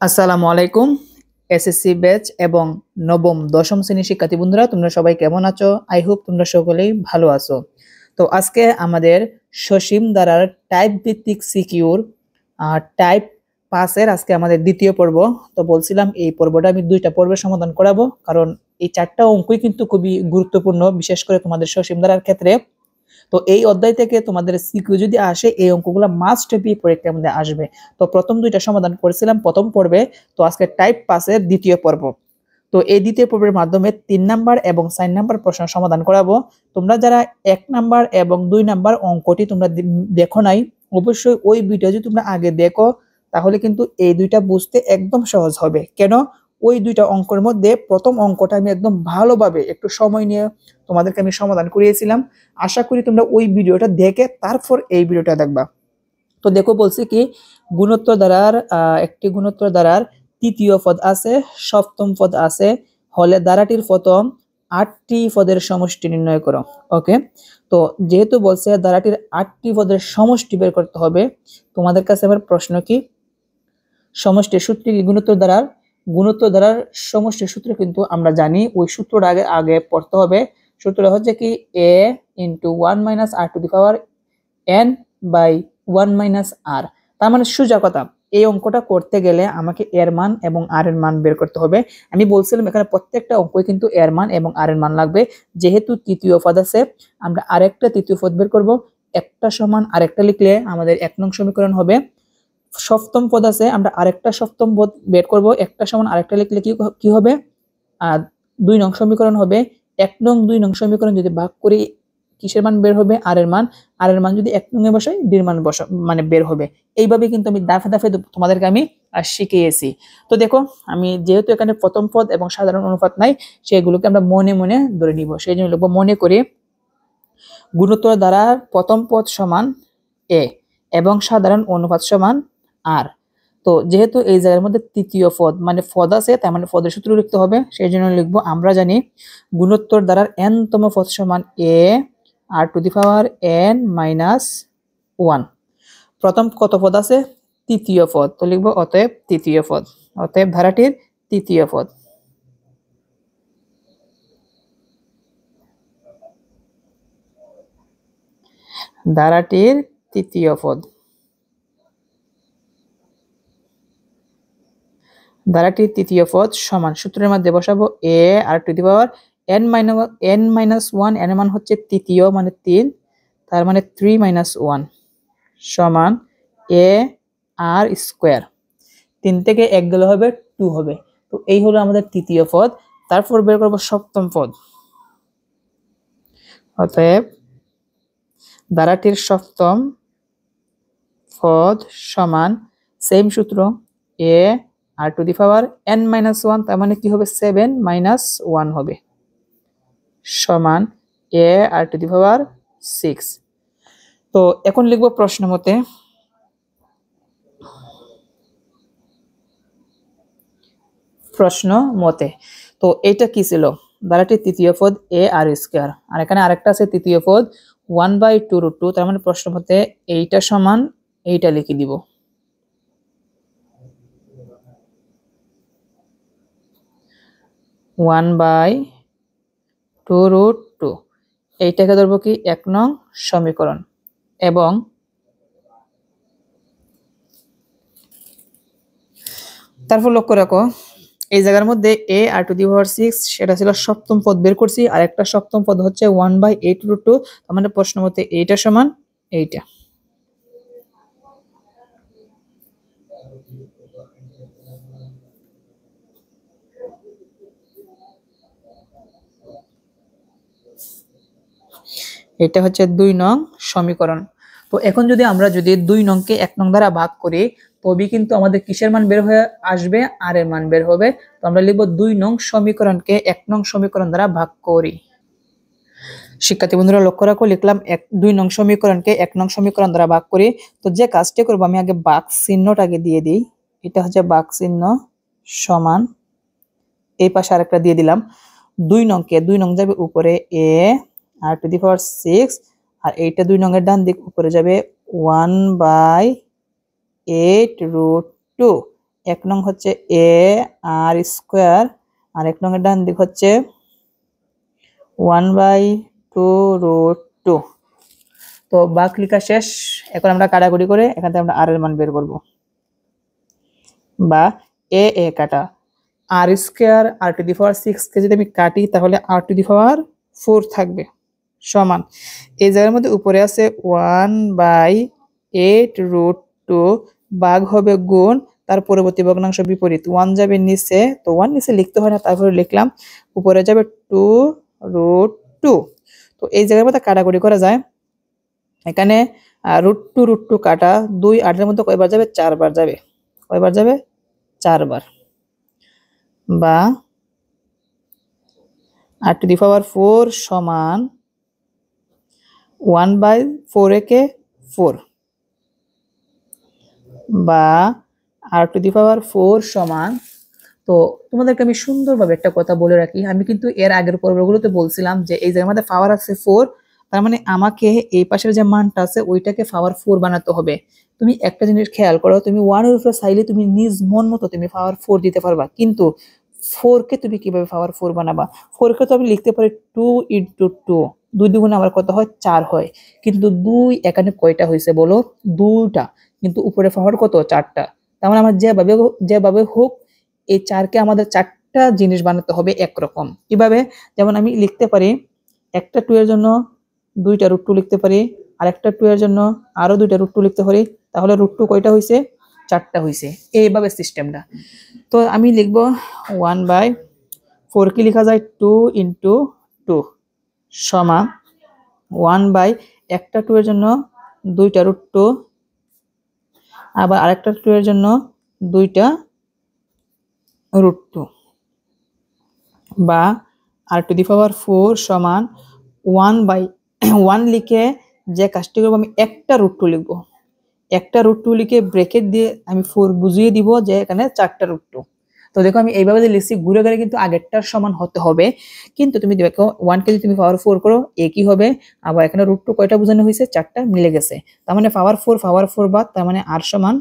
আসসালামু আলাইকুম। SSC batch এবং নবম দশম শ্রেণীর শিক্ষার্থী বন্ধুরা, তোমরা সবাই কেমন আছো? আই হোপ তোমরা সকলেই ভালো আছো। তো আজকে আমাদের সসীম ধারার টাইপ ভিত্তিক সিকিউর টাইপ 5 এর আজকে আমাদের দ্বিতীয় পর্ব। তো বলছিলাম এই পর্বটা আমি দুইটা পর্বের সমাধান করাবো, কারণ এই চারটা অঙ্কই কিন্তু খুবই গুরুত্বপূর্ণ, বিশেষ করে তোমাদের সসীম ধারার ক্ষেত্রে। তো এই অধ্যায় থেকে তোমাদের সিকিউ যদি আসে, এই অঙ্কগুলো মাস্ট বি পরীক্ষার মধ্যে আসবে। তো প্রথম দুইটা সমাধান করেছিলাম প্রথম পর্বে, তো আজকে টাইপ 5 এর দ্বিতীয় পর্ব। তো এই দ্বিতীয় পর্বের মাধ্যমে 3 নাম্বার এবং 4 নাম্বার প্রশ্ন সমাধান করাবো। তোমরা যারা 1 নাম্বার এবং 2 নাম্বার অঙ্কটি তোমরা দেখো নাই, অবশ্যই ওই ভিডিও যদি তোমরা আগে দেখো, তাহলে কিন্তু এই দুইটা বুঝতে একদম সহজ হবে। কেন? ওই দুইটা অঙ্কের মধ্যে প্রথম অঙ্কটা আমি একদম ভালোভাবে একটু সময় নিয়ে তোমাদেরকে আমি সমাধান করিয়েছিলাম। আশা করি তোমরা ওই ভিডিওটা দেখে তারপর এই ভিডিওটা দেখবা। তো দেখো, বলছি কি, গুণোত্তর ধারার একটি গুণোত্তর ধারার তৃতীয় পদ আছে, সপ্তম পদ আছে, হলে ধারাটির প্রথম 8টি পদের সমষ্টি নির্ণয় করো। ওকে, তো যেহেতু বলছে ধারাটির 8টি পদের সমষ্টি বের করতে হবে, তোমাদের কাছে আবার প্রশ্ন কি, সমষ্টির সূত্র কি? গুণোত্তর ধারার সমষ্টির সূত্র কিন্তু আমরা জানি, ওই সূত্রটা আগে পড়তে হবে। সূত্রটা হচ্ছে কি, a into 1 minus r to the power n by 1 minus r। তার মানে সোজা কথা, এই অঙ্কটা করতে গেলে আমাকে এর মান এবং আর এর মান বের করতে হবে। আমি বলছিলাম এখানে প্রত্যেকটা অঙ্কই কিন্তু এর মান এবং আর এর মান লাগবে। যেহেতু তৃতীয় পদ আছে, আমরা আরেকটা তৃতীয় পদ বের করব। একটা সমান আরেকটা লিখলে আমাদের 1 নং সমীকরণ হবে। সপ্তম পদ আছে, আমরা আরেকটা সপ্তম পদ বের করব। একটা সমান আরেকটা লিখলে কি হবে? 2 নং সমীকরণ হবে। 1 নং 2 নং সমীকরণ যদি ভাগ করি, কিসের মান বের হবে? আর এর মান। আর এর মান যদি 1 নং এ বসাই, ডির মান মানে বের হবে। এইভাবে কিন্তু আমি দাফে দাফে তোমাদেরকে আমি শিখিয়েছি। তো দেখো, আমি যেহেতু এখানে প্রথম পদ এবং সাধারণ অনুপাত নাই, সেগুলোকে আমরা মনে মনে ধরে নিব। সেই জন্য লিখবো, মনে করি গুণোত্তর দ্বারার প্রথম পদ সমান a এবং সাধারণ অনুপাত সমান r। তো যেহেতু এই জায়গার মধ্যে তৃতীয় পদ মানে পদ আছে, তার মানে পদের সূত্র লিখতে হবে। সেই জন্য লিখবো, আমরা জানি গুণোত্তর দ্বারার n তম পদ সমান a r to the power n minus 1। প্রথম কত পদ আছে? তৃতীয় পদ। তো লিখবো অতএব তৃতীয় পদ, অতএব ধারাটির তৃতীয় পদ। ধারাটির তৃতীয় পদ। ধারাটির তৃতীয় পদ সমান, সূত্রের মধ্যে বসাবো a r to the power n minus 1। এর মান হচ্ছে তৃতীয় মানে 3, তার মানে 3 মাইনাস 1 সমান a আর স্কোয়ার। 3 থেকে 1 গেলে হবে 2 হবে। তো এই হলো আমাদের তৃতীয় পদ। তারপর বের করবো সপ্তম পদ। অতএব ধারাটির সপ্তম পদ সমান, সেম সূত্র, a r to the power n minus 1, তার মানে কি হবে? 7 মাইনাস 1 হবে সমান a r to the power 6। তো এখন লিখবো প্রশ্ন মতে, তো এটা কি ছিল? ধারাটির তৃতীয় পদ a আর স্কয়ার, আর এখানে আরেকটা আছে তৃতীয় পদ 1/2√2। তার মানে প্রশ্ন মতে এইটা সমান এইটা লিখে দিব। ওয়ান বাই 2√2, এইটাকে ধরবো কি 1 নং সমীকরণ। এবং তারপর লক্ষ্য রাখো, এই জায়গার মধ্যে a r to the power 6 সেটা ছিল সপ্তম পদ বের করছি, আর একটা সপ্তম পদ হচ্ছে 1/8√2। তার মানে প্রশ্ন মতে এইটা সমান এইটা। এটা হচ্ছে 2 নং সমীকরণ। তো এখন যদি আমরা 2 নংকে 1 নং দ্বারা ভাগ করি, তবে কিন্তু আমাদের কিসের মান বের হয়ে আসবে? আর এর মান বের হবে। তো আমরা লিখব 2 নং সমীকরণকে 1 নং সমীকরণ দ্বারা ভাগ করি। শিক্ষার্থী বন্ধুরা লক্ষ্য রাখো, লিখলাম 2 নং সমীকরণকে 1 নং সমীকরণ দ্বারা ভাগ করি। তো যে কাজটি করবো, আমি আগে ভাগ চিহ্নটা আগে দিয়ে দিই। এটা হচ্ছে ভাগ চিহ্ন সমান, এই পাশে আরেকটা দিয়ে দিলাম। 2 নং যাবে উপরে a r to the power 6, আর এইটা 2 নং এর ডান দিক উপরে যাবে 1/8√2। এক নং হচ্ছে এ আর স্কোয়ার, আর এক নং এর ডান দিক হচ্ছে 1/2√2। তো ভাগ লেখা শেষ। এখন আমরা কাটাকুটি করে এখান থেকে আমরা আর এর মান বের করব, বা এ এ কাটা আর square R to the power 6 কে যদি আমি কাটি তাহলে আর টু দি পাওয়ার 4 থাকবে, সমান এই জায়গার মধ্যে উপরে আছে 1/8√2 ভাগ হবে গুণ তার পরবর্তী ভগ্নাংশ বিপরীত, 1 যাবে নিচে, তো 1 নিচে লিখতে হয় না, তারপরে লিখলাম, উপরে যাবে 2√2। তো এই জায়গার মধ্যে কাটাকুটি করা যায়। এখানে √2 কাটা 2 8 এর মধ্যে কয়বার যাবে? 4 বার যাবে। কয়বার যাবে? 4 বার, বা আর টু দি পাওয়ার 4 সমান 1/4 একে 4, বা আর টু দি পাওয়ার 4 সমান, তো তোমাদেরকে আমি সুন্দরভাবে একটা কথা বলে রাখি, আমি কিন্তু এর আগের পর্বগুলোতে বলছিলাম যে এই জায়গার মধ্যে পাওয়ার আছে 4, তার মানে আমাকে এই পাশের যে মানটা আছে ওইটাকে পাওয়ার 4 বানাতে হবে। তুমি একটা জিনিস খেয়াল করো, তুমি 1 এর উপরে চাইলে তুমি নিজ মন মতো তুমি পাওয়ার 4 দিতে পারবা, কিন্তু 4 কে তুমি কিভাবে পাওয়ার 4 বানাবা? 4 কে তো আমি লিখতে পারি 2 × 2, 2 দুগুণে আমার কত হয়? 4 হয়, কিন্তু 2 এখানে কয়টা হয়েছে বলো? 2টা, কিন্তু উপরে পাওয়ার কত? 4টা। তার মানে আমার যেভাবে হোক এই 4 কে আমাদের 4টা জিনিস বানাতে হবে একরকম। কিভাবে? যেমন আমি লিখতে পারি একটা 2 এর জন্য 2টা √2 লিখতে পারি, আর একটা 2 এর জন্য আরো 2টা √2 লিখতে পারি, তাহলে √2 কয়টা হইছে? 4টা হইছে। এইভাবে সিস্টেমটা। তো আমি লিখব 1/4 কি লেখা যায়? 2 × 2 সমান 1/ একটা 2 এর জন্য 2টা √2, আবার আরেকটা 2 এর জন্য 2টা √2, বা আর টু দি পাওয়ার 4 সমান 1/1 লিখে যে কাজটি করবো, আমি একটা √2 লিখবো, একটা √2 লিখে ব্রেকেট দিয়ে আমি 4 বুঝিয়ে দিব যে এখানে 4টা √2। তো দেখো আমি এইভাবে যে লিখছি ঘুরে ঘুরে কিন্তু আগেরটার সমান হতে হবে, কিন্তু তুমি দেখো 1 কে যদি তুমি পাওয়ার 4 করো একই হবে, আবার এখানে √2 কয়টা বোঝানো হয়েছে? 4টা মিলে গেছে, তার মানে পাওয়ার 4 বাদ, তার মানে আর সমান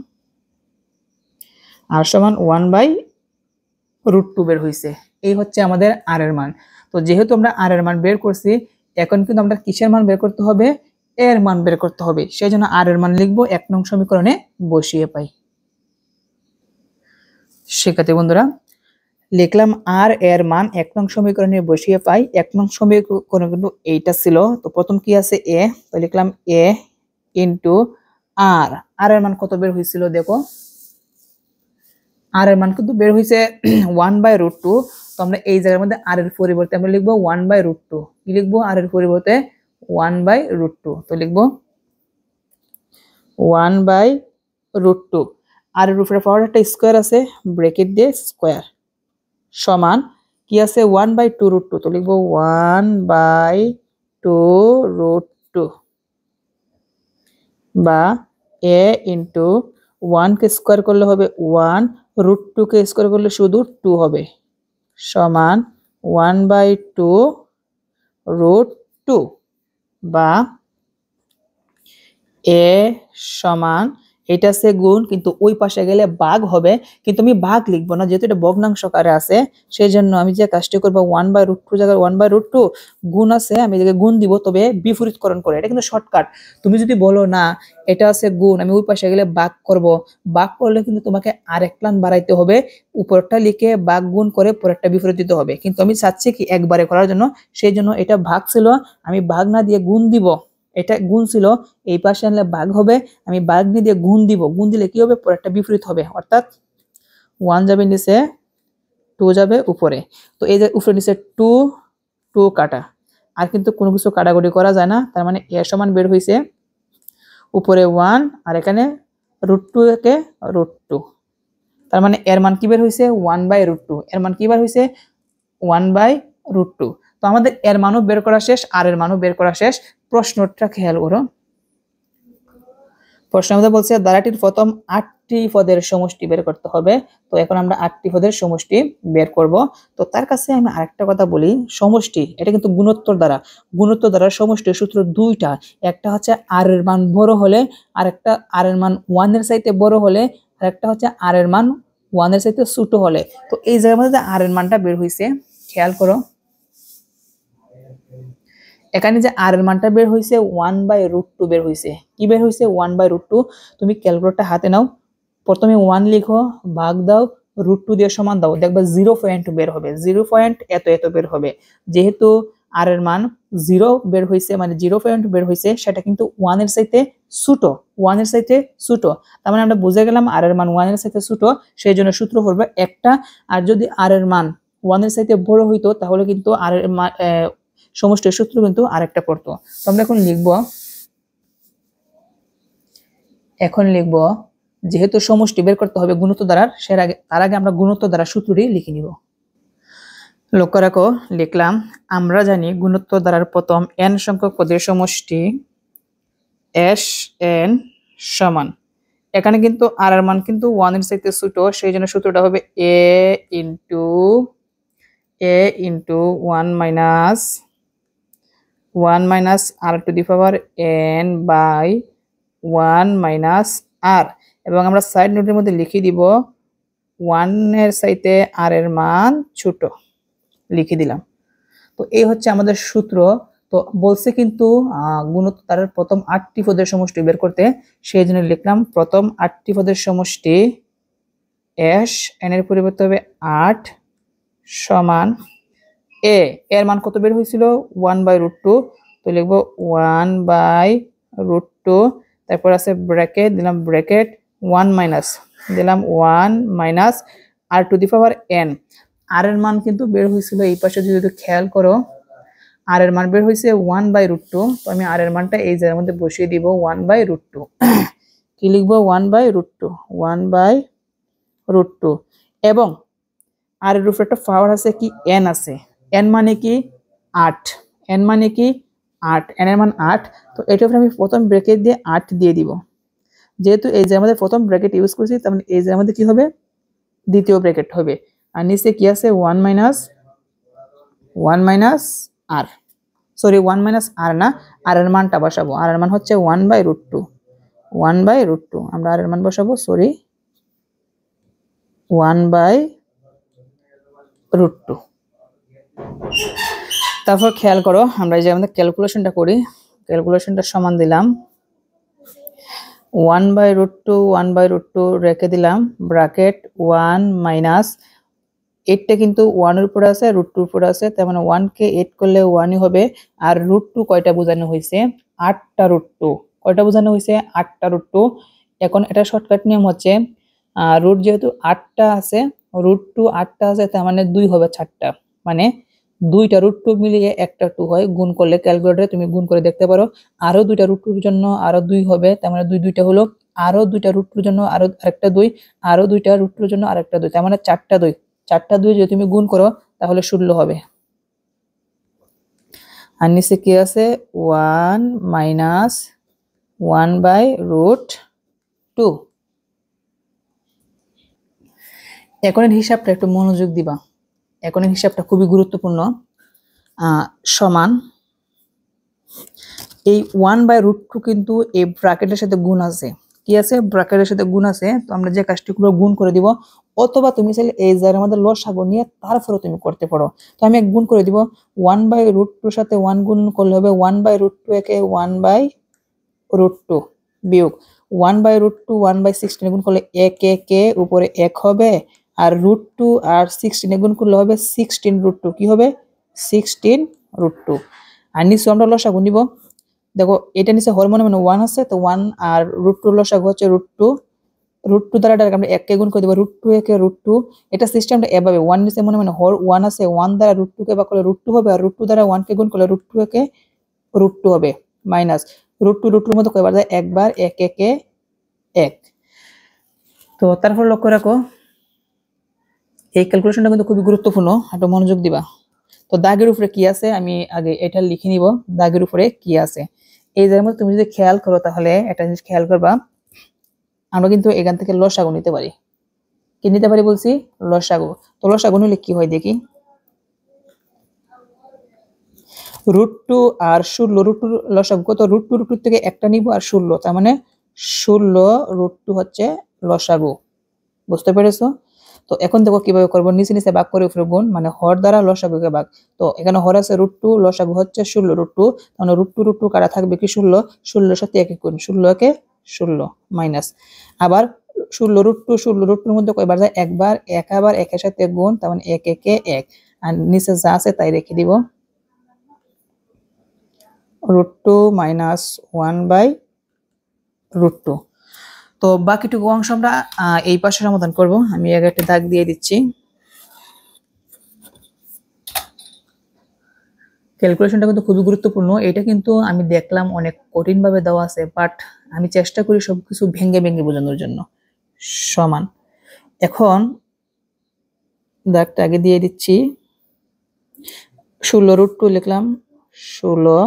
1/√2 বের হয়েছে। এই হচ্ছে আমাদের আর এর মান। তো যেহেতু আমরা আর এর মান বের করছি, এখন কিন্তু আমরা কিসের মান বের করতে হবে? এর মান বের করতে হবে। সেই জন্য আর এর মান লিখবো 1 নং সমীকরণে বসিয়ে পাই। শিক্ষার্থী বন্ধুরা, লিখলাম আর এর মান 1 নং সমীকরণে বসিয়ে পাই। 1 নং সমীকরণ কিন্তু এইটা ছিল, তো প্রথম কি আছে? এ, তো লিখলাম এ ইন্টু আর। আর এর মান কত বের হয়েছিল দেখো, আর এর মান কিন্তু বের হয়েছে 1/√2। তো আমরা এই জায়গার মধ্যে আর এর পরিবর্তে আমরা লিখবো 1/√2। কি লিখবো? আর এর পরিবর্তে 1/√2। তো লিখবো 1/√2। আর এর উপরে পাওয়ার একটা স্কোয়ার আছে, ব্রেকেট দিয়ে স্কোয়ার, সমান কি আছে? 1/2√2। তো লিখবো 1/2√2, বা এ ইন্টু 1 কে স্কোয়ার করলে হবে 1, √2 কে স্কোয়ার করলে শুধু 2 হবে, সমান 1/2√2, বা এ সমান, এটা আছে গুণ, কিন্তু ওই পাশে গেলে ভাগ হবে, কিন্তু আমি ভাগ লিখবো না যেহেতু এটা ভগ্নাংশ আকারে আছে, সেই জন্য আমি যে কাজটি করবো 1/√2 জায়গায় 1/√2 গুণ আছে, আমি এটাকে গুণ দিব, তবে বিপরীতকরণ করে। এটা কিন্তু শর্টকাট। তুমি যদি বলো না এটা আছে গুণ, আমি ওই পাশে গেলে ভাগ করব, ভাগ করলে কিন্তু তোমাকে আরেক প্লান বাড়াইতে হবে, উপরটা লিখে ভাগ গুণ করে পরেরটা বিপরীত দিতে হবে, কিন্তু আমি চাচ্ছি কি একবারে করার জন্য, সেই জন্য এটা ভাগ ছিল, আমি ভাগ না দিয়ে গুণ দিব। এটা গুণ ছিল, এই পাশে আনলে ভাগ হবে, আমি ভাগ নিয়ে দিয়ে গুণ দিব, গুণ দিলে কি হবে? পরেরটা বিপরীত হবে, অর্থাৎ 1 যাবে নিচে, 2 যাবে উপরে। তো এই যে উপরে নিচে 2 2 কাটা, আর কিন্তু কোনো কিছু কাটাকুটি করা যায় না, তার মানে এর সমান বের হয়েছে উপরে 1 আর এখানে √2 কে √2, তার মানে এর মান কি বের হয়েছে? 1/√2। এর মান কি বের হয়েছে? 1/√2। তো আমাদের এর মানও বের করা শেষ, আর এর মানও বের করা শেষ। প্রশ্নটা খেয়াল করো, প্রশ্নের মধ্যে বলছে ধারাটির প্রথম 8টি পদের সমষ্টি বের করতে হবে। তো এখন আমরা 8টি পদের সমষ্টি বের করব। তো তার কাছে আমি আরেকটা কথা বলি, সমষ্টি এটা কিন্তু গুণোত্তর দ্বারা, গুণোত্তর দ্বারা সমষ্টির সূত্র দুইটা, একটা হচ্ছে আর এর মান বড় হলে, আর একটা আর এর মান 1 এর চাইতে বড় হলে, আর একটা হচ্ছে আর এর মান 1 এর চাইতে ছোট হলে, তো এই জায়গার মধ্যে আর এর মানটা বের হইছে, খেয়াল করো এখানে যে আর এর মানটা বের হইছে 1/√2 বের হইছে। কি বের হইছে? 1/√2। তুমি ক্যালকুলেটরটা হাতে নাও, প্রথমে 1 লিখো, ভাগ দাও, √2 দিয়ে সমান দাও, দেখবা 0 বের হবে, 0 এত এত বের হবে। যেহেতু আর এর মান 0 বের হইছে, মানে 0 বের হইছে, সেটা কিন্তু 1 এর চাইতে ছোট, 1 এর চাইতে ছোট। তার মানে আমরা বুঝে গেলাম আর এর মান 1 এর চাইতে ছোট, সেই জন্য সূত্র হবে একটা। আর যদি আর এর মান 1 এর চাইতে বড় হইতো তাহলে কিন্তু আর এর মান সমষ্টির সূত্র কিন্তু আরেকটা পড়তো। তো আমরা এখন লিখব যেহেতু সমষ্টি বের করতে হবে গুণোত্তর দ্বারার, তার আগে আমরা গুণোত্তর দ্বারা সূত্রটি লিখে নিব। লক্ষ্য রাখো, লিখলাম আমরা জানি গুণোত্তর দ্বারার প্রথম n সংখ্যক পদের সমষ্টি Sn সমান, এখানে কিন্তু আর এর মান কিন্তু 1 এর চাইতে ছোট, সেই জন্য সূত্রটা হবে a into 1 minus r to the power n by 1 minus r, এবং আমরা সাইড নোটের মধ্যে লিখে দিব 1 এর চাইতে r এর মান ছোট, লিখে দিলাম। তো এই হচ্ছে আমাদের সূত্র। তো বলছে কিন্তু গুণোত্তর দ্বারার প্রথম 8টি পদের সমষ্টি বের করতে, সেই জন্য লিখলাম প্রথম 8টি পদের সমষ্টি Sn এর পরিবর্তে হবে 8 সমান এর মান কত বের হয়েছিল? 1/√2। তো লিখবো 1/√2, তারপর আছে ব্র্যাকেট, দিলাম ব্র্যাকেট 1 মাইনাস, দিলাম 1 minus r to the power n। আর এর মান কিন্তু বের হয়েছিল এই পাশে, যদি খেয়াল করো আর এর মান বের হয়েছে 1/√2। তো আমি আর এর মানটা এই জায়গার মধ্যে বসিয়ে দিব 1/√2। কি লিখবো? 1/√2, 1/√2। এবং আর এর উপরে একটা পাওয়ার আছে কি, n আছে, n মানে কি 8, n মানে কি 8, n এর মান 8। তো এটার উপরে আমি প্রথম ব্র্যাকেট দিয়ে 8 দিয়ে দিব, যেহেতু এই যে আমাদের প্রথম ব্র্যাকেট ইউজ করছি, তার মানে এই যে আমাদের কি হবে, দ্বিতীয় ব্র্যাকেট হবে। আর নিচে কি আছে? 1 minus r, sorry 1 minus r না, আর এর মানটা বসাবো, আর এর মান হচ্ছে 1/√2, 1/√2 আমরা আর এর মান বসাবো, সরি 1/√2। তারপর খেয়াল করো, আমরা এই যে আমাদের ক্যালকুলেশনটা করি, ক্যালকুলেশনটা সমান দিলাম 1/√2 রেখে দিলাম ব্র্যাকেট 1 মাইনাস 8টা কিন্তু 1 এর উপরে আছে, √2 উপরে আছে, তার মানে 1 কে 8 করলে 1 ই হবে। আর √2 কয়টা বোঝানো হয়েছে? 8টা √2। কয়টা বোঝানো হয়েছে? 8টা √2। এখন এটা শর্টকাট নিয়ম হচ্ছে, রুট যেহেতু 8টা আছে, √2 8টা আছে, তার মানে 2 হবে 4টা, মানে 2টা √2 মিলিয়ে একটা 2 হয়। গুণ করলে ক্যালকুলেটরে তুমি গুণ করে দেখতে পারো, আরো 2টা √2 জন্য আরো 2 হবে, তার মানে 2 2টা হলো, আরো 2টা √2 জন্য আরো আরেকটা 2, আরো 2টা √2 জন্য আরেকটা 2, তার মানে 4টা 2, 4টা 2 যদি তুমি গুণ করো তাহলে 16 হবে। আর নিচে কি আছে? 1 মাইনাস 1/√2। এখনের হিসাবটা একটু মনোযোগ দিবা, এখনের হিসাবটা খুবই গুরুত্বপূর্ণ। সমান এই 1/√2 কিন্তু এই ব্র্যাকেটের সাথে গুণ আছে, কি আছে? ব্র্যাকেটের সাথে গুণ আছে। তো আমরা যে কাজটি করব, গুণ করে দিব, অথবা তুমি চাইলে এই জায়গার মধ্যে লসাগু নিয়ে তারপরে তুমি করতে পারো। তো আমি গুণ করে দিব, 1/√2 সাথে 1 গুণ করলে হবে 1/√2 একে 1/√2 বিয়োগ 1/√2 1/16 গুণ করলে 1 একে উপরে 1 হবে, আর √2 আর 16 গুণ করলে হবে 16√2, কি হবে? 16√2। আর নিচে আমরা লসাগু নিব, দেখো এটা নিচে হরমোনে মানে 1 আছে, তো 1 আর √2 লসাগু হচ্ছে √2 দ্বারা ডাইরেক্ট আমরা 1 কে গুণ করে দেব, √2 একে √2। এটা সিস্টেমটা এভাবে, 1 নিচে মনে মানে হর 1 আছে, 1 দ্বারা √2 কে ভাগ করলে √2 হবে, আর √2 দ্বারা 1 কে গুণ করলে √2 একে √2 হবে, মাইনাস √2 মধ্যে কয়বার যায়? একবার, 1 একে 1। তো তারপর লক্ষ্য রাখো, এই ক্যালকুলেশনটা কিন্তু খুবই গুরুত্বপূর্ণ, একটু মনোযোগ দিবা। তো দাগের উপরে কি আছে আমি আগে এটা লিখে নিব, দাগের উপরে কি আছে। এই জায়গার মধ্যে তুমি যদি খেয়াল করো তাহলে একটা জিনিস খেয়াল করবা, আমরা কিন্তু এখান থেকে লসাগু নিতে পারি। কি নিতে পারি বলছি? লসাগু। তো লসাগু নিলে কি হয় দেখি, √2 আর 16, √2 লসাগু কত? √2 থেকে একটা নিব আর 16, তার মানে 16 √2 হচ্ছে লসাগু। বুঝতে পেরেছো? তো এখন দেখো কিভাবে করবো, নিচে নিচে ভাগ করে উপরে গুণ, মানে হর দ্বারা লসাগুকে ভাগ। তো এখানে হর আছে √2, লসাগু হচ্ছে 16 √2, তাহলে √2 কাটা থাকবে কি 16, 16 সাথে 1 গুণ, 16 কে 16 মাইনাস, আবার 16 √2 মধ্যে কয়বার যায়, একবার, আবার একের সাথে গুণ, তার মানে 1 1 1, আর নিচে যা আছে তাই রেখে দিব, √2 মাইনাস 1/√2। তো বাকিটুকু অংশ আমরা এই পাশে সমাধান করব। আমি আগে একটা দাগ দিয়ে দিচ্ছি। ক্যালকুলেশনটা কিন্তু খুবই গুরুত্বপূর্ণ। এটা কিন্তু আমি দেখলাম অনেক কঠিন ভাবে দেওয়া আছে, বাট আমি চেষ্টা করি সবকিছু ভেঙে ভেঙে বোঝানোর জন্য। সমান, এখন দাগটা আগে দিয়ে দিচ্ছি, 16 √2 লিখলাম, 16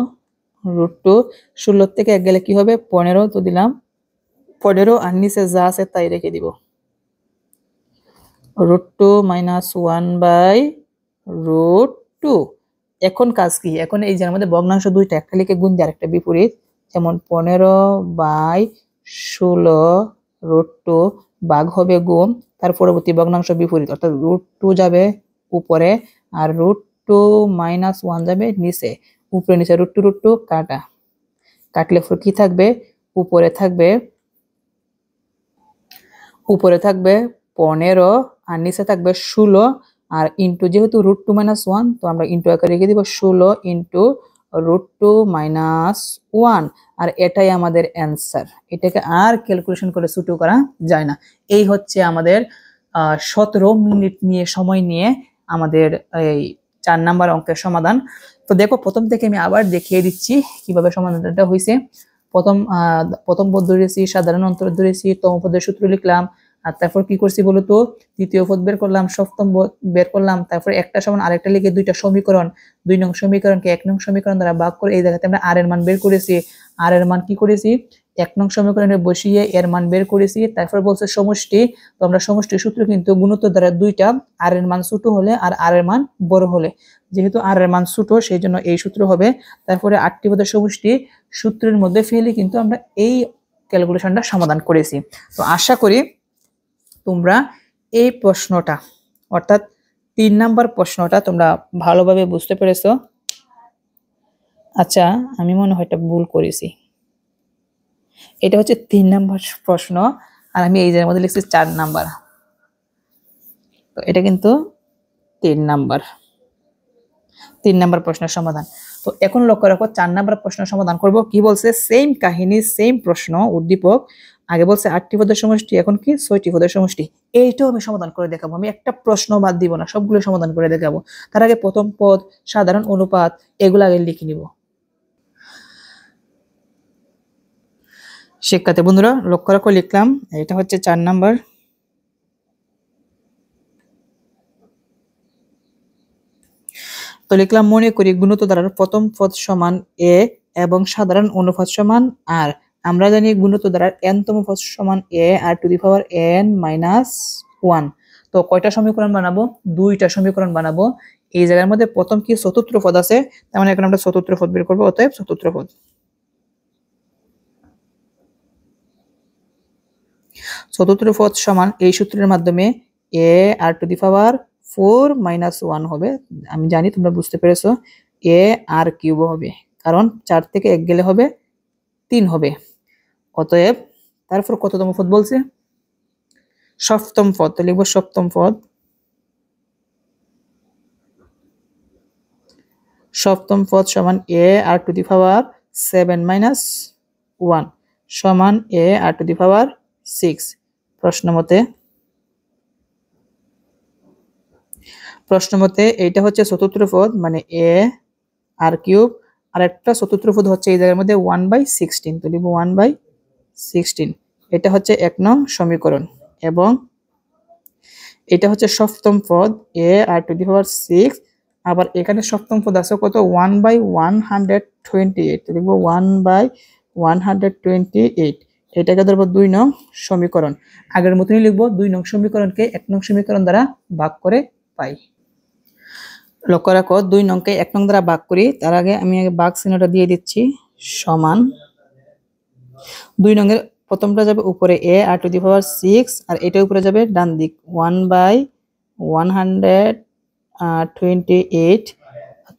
√2, 16 থেকে 1 গেলে কি হবে, 15, তো দিলাম 15, আর নিচে যা আছে তাই রেখে দিব, √2 মাইনাস 1/√2। এখন কাজ কি, এখন এই যে আমাদের ভগ্নাংশ দুইটা, একটা লিখে গুণ দিয়ে আরেকটা বিপরীত, যেমন 15/16 √2 ভাগ হবে গুণ, তার পরবর্তী ভগ্নাংশ বিপরীত, অর্থাৎ √2 যাবে উপরে আর √2 মাইনাস 1 যাবে নিচে, উপরে নিচে √2 কাটা, কাটলে কি থাকবে, উপরে থাকবে 15 আর নিচে থাকবে 16, আর ইন্টু যেহেতু √2 মাইনাস 1, তো আমরা ইন্টু আকারে রেখে দিব 16 ইন্টু √2 মাইনাস 1, আর এটাই আমাদের অ্যান্সার। এটাকে আর ক্যালকুলেশন করে ছোট করা যায় না। এই হচ্ছে আমাদের 17 মিনিট নিয়ে সময় নিয়ে আমাদের এই 4 নাম্বার অঙ্কের সমাধান। তো দেখো প্রথম থেকে আমি আবার দেখিয়ে দিচ্ছি কিভাবে সমাধানটা হয়েছে। প্রথম পদ ধরেছি, সাধারণ অন্তর ধরেছি, তম পদের সূত্র লিখলাম, আর তারপর কি করছি বলতো, তৃতীয় পদ বের করলাম, সপ্তম পদ বের করলাম, তারপর একটা সমান আরেকটা লিখে দুইটা সমীকরণ, 2 নং সমীকরণকে 1 নং সমীকরণ দ্বারা ভাগ করে এই জায়গাতে আমরা আর এর মান বের করেছি। আর এর মান কি করেছি, 1 নং সমীকরণে বসিয়ে এর মান বের করেছি। তারপর বলছে সমষ্টি, তো আমরা সমষ্টির সূত্র কিন্তু গুণোত্তর দ্বারা দুইটা, আর এর মান ছোট হলে আর আর এর মান বড় হলে, যেহেতু আর এর মান ছোট সেই জন্য এই সূত্র হবে। তারপরে 8টি পদের সমষ্টি সূত্রের মধ্যে ফেলে কিন্তু আমরা এই ক্যালকুলেশনটা সমাধান করেছি। তো আশা করি তোমরা এই প্রশ্নটা, অর্থাৎ 3 নাম্বার প্রশ্নটা তোমরা ভালোভাবে বুঝতে পেরেছো। আচ্ছা, আমি মনে হয় এটা ভুল করেছি, এটা হচ্ছে 3 নাম্বার প্রশ্ন, আর আমি এই জায়গার মধ্যে লিখছি 4 নাম্বার, তো এটা কিন্তু 3 নাম্বার প্রশ্নের সমাধান। তো এখন লক্ষ্য রাখো 4 নাম্বার প্রশ্নের সমাধান করব। কি বলছে, সেম কাহিনী, সেম প্রশ্ন, উদ্দীপক, আগে বলছে 8টি পদের সমষ্টি, এখন কি 6টি পদের সমষ্টি। এইটাও আমি সমাধান করে দেখাবো, আমি একটা প্রশ্ন বাদ দিব না, সবগুলো সমাধান করে দেখাবো। তার আগে প্রথম পদ, সাধারণ অনুপাত, এগুলো আগে লিখে নিব। শিক্ষার্থী বন্ধুরা লক্ষ্য রাখো, লিখলাম, এটা হচ্ছে 4 নাম্বার। তো লিখলাম, মনে করি গুণিত ধারার প্রথম পদ সমান a এবং সাধারণ অনুপাত সমান r। আমরা জানি গুণিত ধারার n-তম পদ সমান a r to the power n minus 1। তো কয়টা সমীকরণ বানাবো, 2টা সমীকরণ বানাবো। এই জায়গার মধ্যে প্রথম কি চতুর্থ পদ আছে, তার মানে এখন আমরা চতুর্থ পদ বের করবো, অতএব চতুর্থ পদ। চতুর্থ পদ সমান এই সূত্রের মাধ্যমে a r to the power 4 minus 1 হবে। আমি জানি তোমরা বুঝতে পেরেছো, a r কিউব হবে, কারণ 4 থেকে 1 গেলে হবে 3 হবে। অতএব তারপর কততম পদ বলছে, সপ্তম পদ, তো লিখবো সপ্তম পদ। সপ্তম পদ সমান a r to the power 7 minus 1 সমান a r to the power 6। প্রশ্ন মতে এইটা হচ্ছে চতুর্থ পদ, মানে a r কিউব, আর একটা চতুর্থ পদ হচ্ছে এই জায়গার মধ্যে 1/16, তো লিখব 1/16। এটা হচ্ছে 1 নং সমীকরণ, এবং এটা হচ্ছে সপ্তম পদ a r to the power 6। আবার এখানে সপ্তম পদ আছে কত, 1/128, তো লিখব 1/128। এটাকে ধরবো 2 নং সমীকরণ। আগের মতনই লিখবো, 2 নং সমীকরণকে 1 নং সমীকরণ দ্বারা ভাগ করে পাই। লক্ষ্য রাখো, 2 নংকে 1 নং দ্বারা ভাগ করি, তার আগে আমি ভাগ চিহ্নটা দিয়ে দিচ্ছি, সমান 2 নংয়ের প্রথমটা যাবে উপরে a r to the power 6, আর এটা উপরে যাবে ডান দিক 1/128। 128।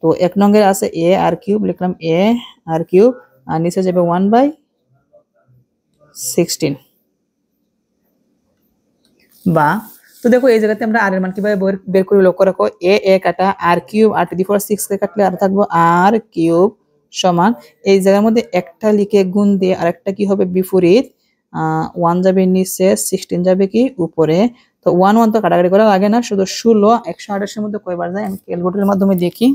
তো 1 নংয়ের আছে a r কিউব, লিখলাম a r কিউব, আর নিচে যাবে 1/16। বা তো দেখো এই জায়গাতে আমরা আর এর মান কিভাবে বের করে লক্ষ্য রাখো, a কাটা r cube r to the power 6 কে কাটলে আর থাকবো r কিউব সমান এই জায়গার মধ্যে একটা লিখে গুণ দিয়ে আরেকটা কি হবে বিপরীত, 1 যাবে নিচে 16 যাবে কি উপরে। তো 1 1 তো কাটাকাটি করা লাগে না, শুধু 16 128 এর মধ্যে কয়বার যায় আমি ক্যালকুলেটরের মাধ্যমে দেখি।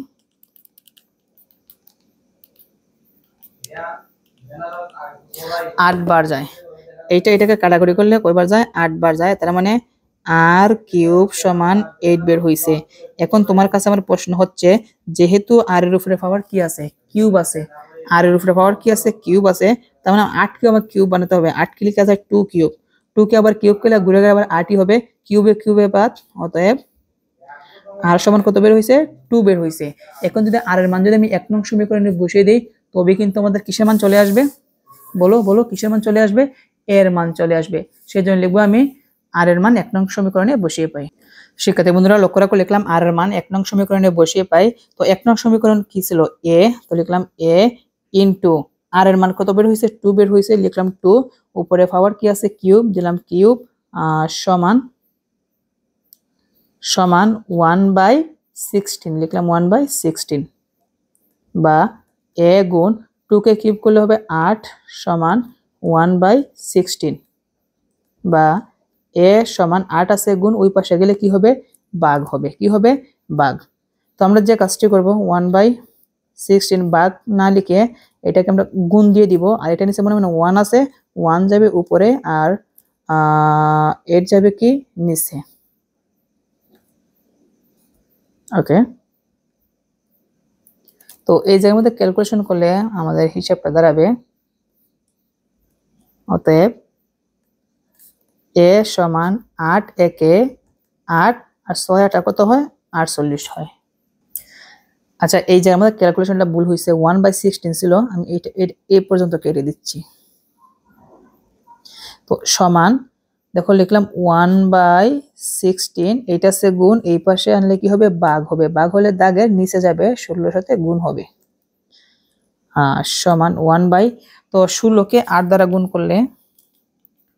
8 বার যায়। এটাকে কাটাকাটি করলে কয়বার যায়, 8 বার যায়। তার মানে r কিউব সমান 8 বের হইছে। এখন তোমার কাছে আমার প্রশ্ন হচ্ছে, যেহেতু r এর উপরে পাওয়ার কি আছে, কিউব আছে, r এর উপরে পাওয়ার কি আছে, কিউব আছে, তার মানে 8 কে আমার কিউব বানাতে হবে। 8 কে লিখা যায় 2 কিউব, 2 কে আবার কিউব করলে ঘুরে গেলে আবার 8ই হবে, কিউবে কিউবে বাদ, অতএব r সমান কত বের হইছে, 2 বের হইছে। এখন যদি r এর মান যদি আমি 1 নং সমীকরণে বসিয়ে দেই, তবে কিন্তু আমাদের কিসের মান চলে আসবে, বলো বলো কিসের মান চলে আসবে, এর মান চলে আসবে। সেজন্য লিখবো আমি আর এর মান 1 নং সমীকরণে বসিয়ে পাই। শিক্ষার্থী বন্ধুরা লক্ষ্য রাখো, লিখলাম আর এর মান 1 নং সমীকরণে বসিয়ে পাই। তো 1 নং সমীকরণ কি ছিল, a, তো লিখলাম a ইনটু আর এর মান কত বের হইছে, 2 বের হইছে, লিখলাম 2, উপরে পাওয়ার কি আছে কিউব, দিলাম কিউব, সমান সমান 1/16, লিখলাম 1/16। বা a গুণ 2 কে কিউব করলে হবে 8 সমান 1/16। বা a সমান 8 আছে গুণ ওই পাশে গেলে কি হবে, ভাগ হবে, কি হবে, ভাগ। তো আমরা যে কাজটি করব 1/16 ভাগ না লিখে এটাকে আমরা গুণ দিয়ে দিব, আর এটা নিচে মনে মনে 1 আছে, 1 যাবে উপরে আর 8 যাবে কি নিচে। ওকে, তো এই জায়গার মধ্যে ক্যালকুলেশন করলে আমাদের হিসাবটা দাঁড়াবে, অতএব a সমান 8 একে 8 আর 6 8 কত হয়, 48 হয়। আচ্ছা এই যে আমাদের ক্যালকুলেশনটা ভুল হয়েছে, 1/16 ছিল, আমি এটা এই পর্যন্ত কেটে দিচ্ছি। তো সমান দেখো লিখলাম 1/16, এইটা সে গুণ, এই পাশে আনলে কি হবে, ভাগ হবে, ভাগ হলে দাগের নিচে যাবে 16 সাথে গুণ হবে, সমান 1 তো 16 কে 8 দ্বারা গুণ করলে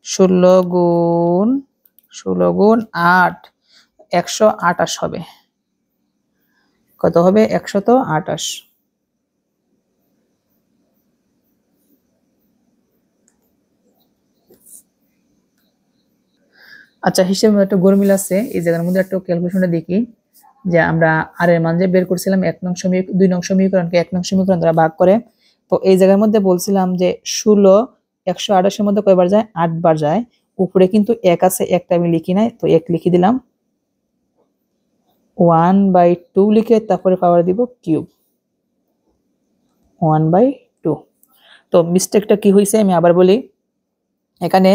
16 গুণ 8 128 হবে, কত হবে, 128। আচ্ছা হিসেবে একটা গরমিল আছে, এই জায়গার মধ্যে একটা ক্যালকুলেশনটা দেখি, যে আমরা আর এর মান যে বের করছিলাম 1 নং সমীকরণ 2 নং সমীকরণকে 1 নং সমীকরণ দ্বারা ভাগ করে। তো এই জায়গার মধ্যে বলছিলাম যে 16 128 এর মধ্যে কয়বার যায়, 8 বার যায়। উপরে কিন্তু 1 আছে, একটা আমি লিখি নাই, তো 1 লিখে দিলাম, 1/2 লিখে তারপরে পাওয়ার দিব কিউব, 1/2। তো মিস্টেকটা কি হয়েছে আমি আবার বলি, এখানে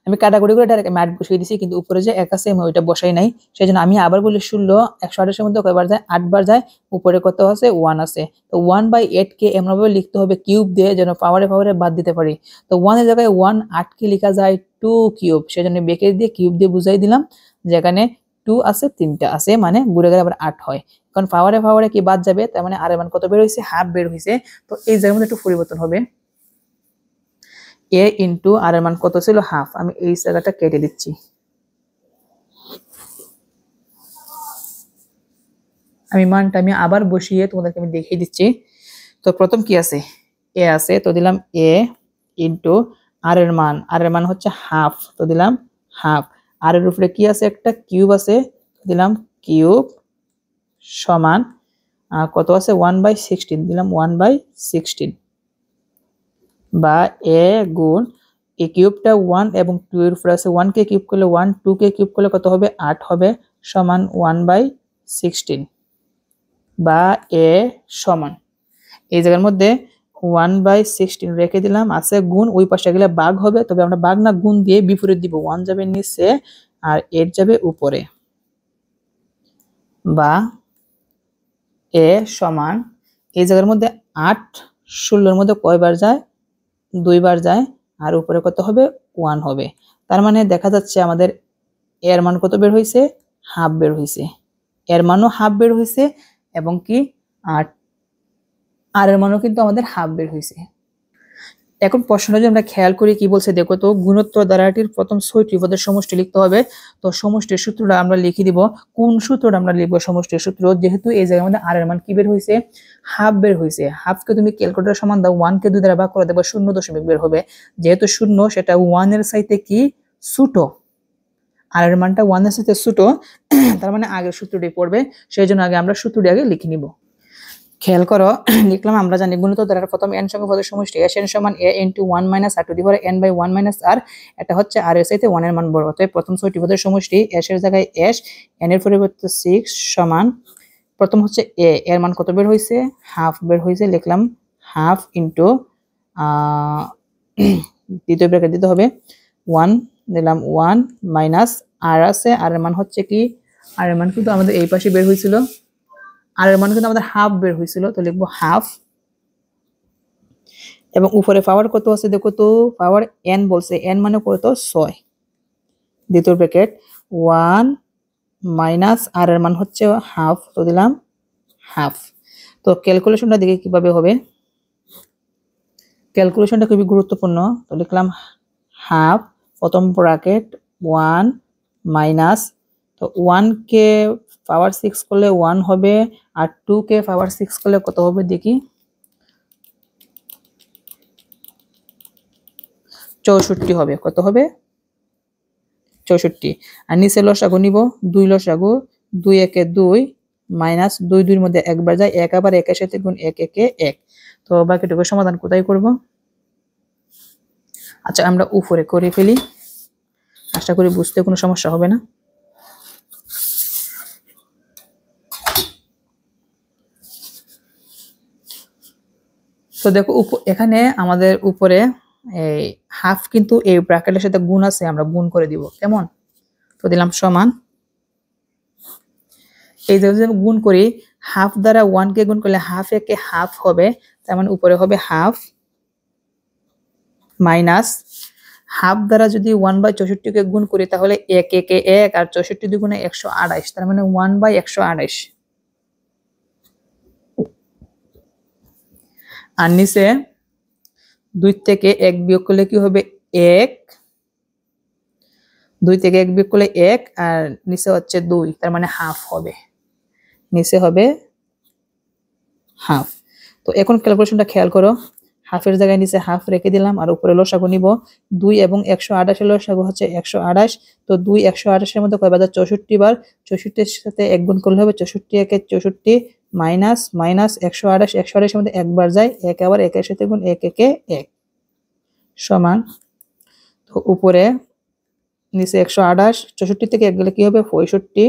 আমি কাটাকুটি করে ডাইরেক্ট ম্যাট বসিয়ে দিছি, কিন্তু উপরে যে 1 আছে আমি ওইটা বসাই নাই। সেজন্য আমি আবার বলি 16 128 এর মধ্যে কয়বার যায়, 8 বার যায়, উপরে কত আছে 1 আছে। তো 1/8 কে এমনভাবে লিখতে হবে কিউব দিয়ে, যেন পাওয়ারে বাদ দিতে পারি। তো 1 এর জায়গায় 1 8 কে লেখা যায় 2 কিউব, সেজন্য ব্র্যাকেট দিয়ে কিউব দিয়ে বুঝাই দিলাম, যেখানে 2 আছে 3টা আছে, মানে ঘুরে গেলে আবার 8 হয়। কারণ পাওয়ারে কি বাদ যাবে, তার মানে আর এর মান কত বের হইছে, হাফ বের হইছে। তো এই জায়গার মধ্যে একটু পরিবর্তন হবে, a ইন্টু আর এর মান কত ছিল, হাফ, আমি এই জায়গাটা কেটে দিচ্ছি। আমি মানটা আমি আবার বসিয়ে তোমাদেরকে আমি দেখিয়ে দিচ্ছি। তো প্রথম কি আছে, a আছে, তো দিলাম a ইন্টু আর এর মান হচ্ছে হাফ, তো দিলাম হাফ। আর এর উপরে কি আছে, একটা কিউব আছে, দিলাম কিউব সমান কত আছে, 1/16, দিলাম 1/16। বা a গুণ এই কিউবটা 1 এবং 2 এর উপরে আছে, 1 কে কিউব করলে 1, 2 কে কিউব করলে কত হবে, 8 হবে, সমান 1/16। বা a সমান এই জায়গার মধ্যে 1/16 রেখে দিলাম, আছে গুণ, ওই পাশে গেলে ভাগ হবে, তবে আমরা ভাগ না গুণ দিয়ে বিপরীত দিব, 1 যাবে নিচে আর 8 যাবে উপরে। বা a সমান এই জায়গার মধ্যে 8 16 এর মধ্যে কয়বার যায়, 2 বার যায়, আর উপরে কত হবে, 1 হবে। তার মানে দেখা যাচ্ছে আমাদের এর মান কত বের হইছে, হাফ বের হয়েছে, এর মানও হাফ বের হয়েছে, এবং কি আর এর মানও কিন্তু আমাদের হাফ বের হয়েছে। এখন প্রশ্নটা যদি আমরা খেয়াল করি কি বলছে দেখো তো, গুণোত্তর ধারাটির প্রথম 6টি পদের সমষ্টি লিখতে হবে। তো সমষ্টির সূত্রটা আমরা লিখে দিব। কোন সূত্রটা আমরা লিখবো? সমষ্টির সূত্র। যেহেতু এই জায়গার মধ্যে আর এর মান কি বের হয়েছে? হাফ বের হয়েছে। হাফকে তুমি ক্যালকুলেটর সমান দাও, 1 কে 2 দ্বারা ভাগ করে দেবো, 0.0 বের হবে। যেহেতু 0 সেটা 1 এর চাইতে কি ছোট, আর এর মানটা 1 এর সাথে ছোট, তার মানে আগের সূত্রটি পড়বে। সেই জন্য আগে আমরা সূত্রটি আগে লিখে নিব। খেয়াল করো, লিখলাম আমরা জানি গুণিত ধারার প্রথম n সংখ্যক পদের সমষ্টি Sn সমান a into 1 minus r to the power n by 1 minus r। এটা হচ্ছে r এর চাইতে 1 এর মান বড়। অতএব প্রথম 6টি পদের সমষ্টি s এর জায়গায় s, n এর পরিবর্তে 6 সমান, প্রথম হচ্ছে a, এর মান কত বের হয়েছে? হাফ বের হয়েছে। লিখলাম হাফ ইন্টু দ্বিতীয় ব্র্যাকেট দিতে হবে 1, দিলাম 1 মাইনাস r আছে, r এর মান হচ্ছে কি, r এর মান কিন্তু আমাদের এই পাশে বের হয়েছিল, আর এর মান কিন্তু আমাদের হাফ বের হয়েছিল, তো লিখবো হাফ। এবং উপরে পাওয়ার কত আছে দেখো তো, পাওয়ার n বলছে, n মানে কত? 6। দ্বিতীয় ব্র্যাকেট 1 মাইনাস আর এর মান হচ্ছে হাফ, তো দিলাম হাফ। তো ক্যালকুলেশনটা দেখে কিভাবে হবে, ক্যালকুলেশনটা খুবই গুরুত্বপূর্ণ। তো লিখলাম হাফ, প্রথম ব্র্যাকেট 1 মাইনাস, তো 1 কে পাওয়ার 6 করলে 1 হবে, আর 2 কে পাওয়ার 6 করলে কত হবে দেখি, 64 হবে। কত হবে? 64। আর নিচে লসাগু নিব, 2 লসাগু, 2 একে 2 মাইনাস 2 2 এর মধ্যে একবার যায়, 1 আবার 1 এর সাথে গুণ, 1 একে 1। তো বাকিটুকু সমাধান কোথায় করব? আচ্ছা আমরা উপরে করে ফেলি, আশা করি বুঝতে কোনো সমস্যা হবে না। তো দেখো এখানে আমাদের উপরে এই হাফ কিন্তু এই ব্র্যাকেটের সাথে গুণ আছে, আমরা গুণ করে দিব। কেমন? তো দিলাম সমান, এই যে গুণ করি, হাফ দ্বারা 1 কে গুণ করলে হাফ একে হাফ হবে, তার মানে উপরে হবে হাফ, মাইনাস হাফ দ্বারা যদি 1/64 কে গুণ করি তাহলে 1 একে 1, আর 64 দুগুণে 128, তার মানে 1/128। আর নিচে 2 থেকে 1 বিয়োগ করলে কি হবে? 1, 2 থেকে 1 বিয়োগ করলে 1, আর নিচে হচ্ছে 2, তার মানে হাফ হবে, নিচে হবে হাফ। তো এখন ক্যালকুলেশনটা খেয়াল করো, হাফের জায়গায় নিচে হাফ রেখে দিলাম, আর উপরে লসাগু নিব। 2 এবং 128 এর লসাগু হচ্ছে 128, তো 2 128 এর মধ্যে কয়বার যায়? 64 বার। 64 এর সাথে 1 গুণ করলে হবে 64 একে 64 মাইনাস মাইনাস 128, 128 এর মধ্যে একবার যায়, 1 আবার 1 এর সাথে গুণ, 1 একে 1 সমান। তো উপরে নিচে 128, 64 থেকে 1 গেলে কি হবে? 65,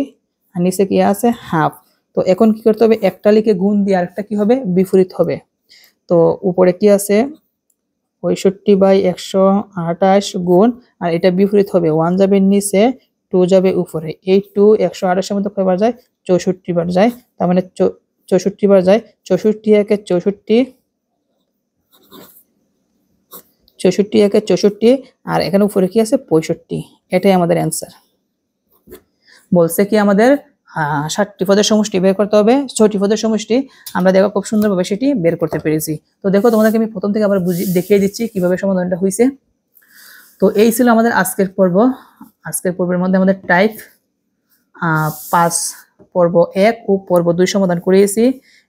আর নিচে কি আছে? হাফ। তো এখন কি করতে হবে? একটা লিখে গুণ দিয়ে আরেকটা কি হবে? বিপরীত হবে। তো উপরে কি আছে? 65/128 গুণ, আর এটা বিপরীত হবে, 1 যাবে নিচে, 2 যাবে উপরে। এই 2 128 এর মধ্যে কয়বার যায়? 64 বার যায়, তার মানে 64 বার যায়। 64 একে 64, 64 একে 64, আর এখানে উপরে কি আছে? 65। এটাই আমাদের অ্যান্সার। বলছে কি আমাদের 60টি পদের সমষ্টি বের করতে হবে, 6টি পদের সমষ্টি। আমরা দেখো খুব সুন্দরভাবে সেটি বের করতে পেরেছি। তো দেখো তোমাদেরকে আমি প্রথম থেকে আবার দেখিয়ে দিচ্ছি কিভাবে সমাধানটা হয়েছে। তো এই ছিল আমাদের আজকের পর্ব। আজকের পর্বের মধ্যে আমাদের টাইপ 5 পর্ব 1 ও পর্ব 2 সমাধান করিয়েছি,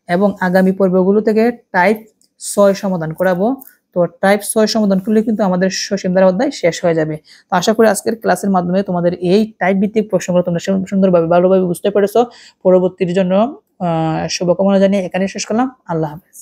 এবং আগামী পর্বগুলো থেকে টাইপ 6 সমাধান করাবো। তো টাইপ 6 সমাধান করলে কিন্তু আমাদের সসীম ধারা অধ্যায় শেষ হয়ে যাবে। তো আশা করি আজকের ক্লাসের মাধ্যমে তোমাদের এই টাইপ ভিত্তিক প্রশ্নগুলো তোমরা সুন্দরভাবে ভালোভাবে বুঝতে পেরেছো। পরবর্তীর জন্য শুভকামনা জানিয়ে এখানে শেষ করলাম। আল্লাহ হাফেজ।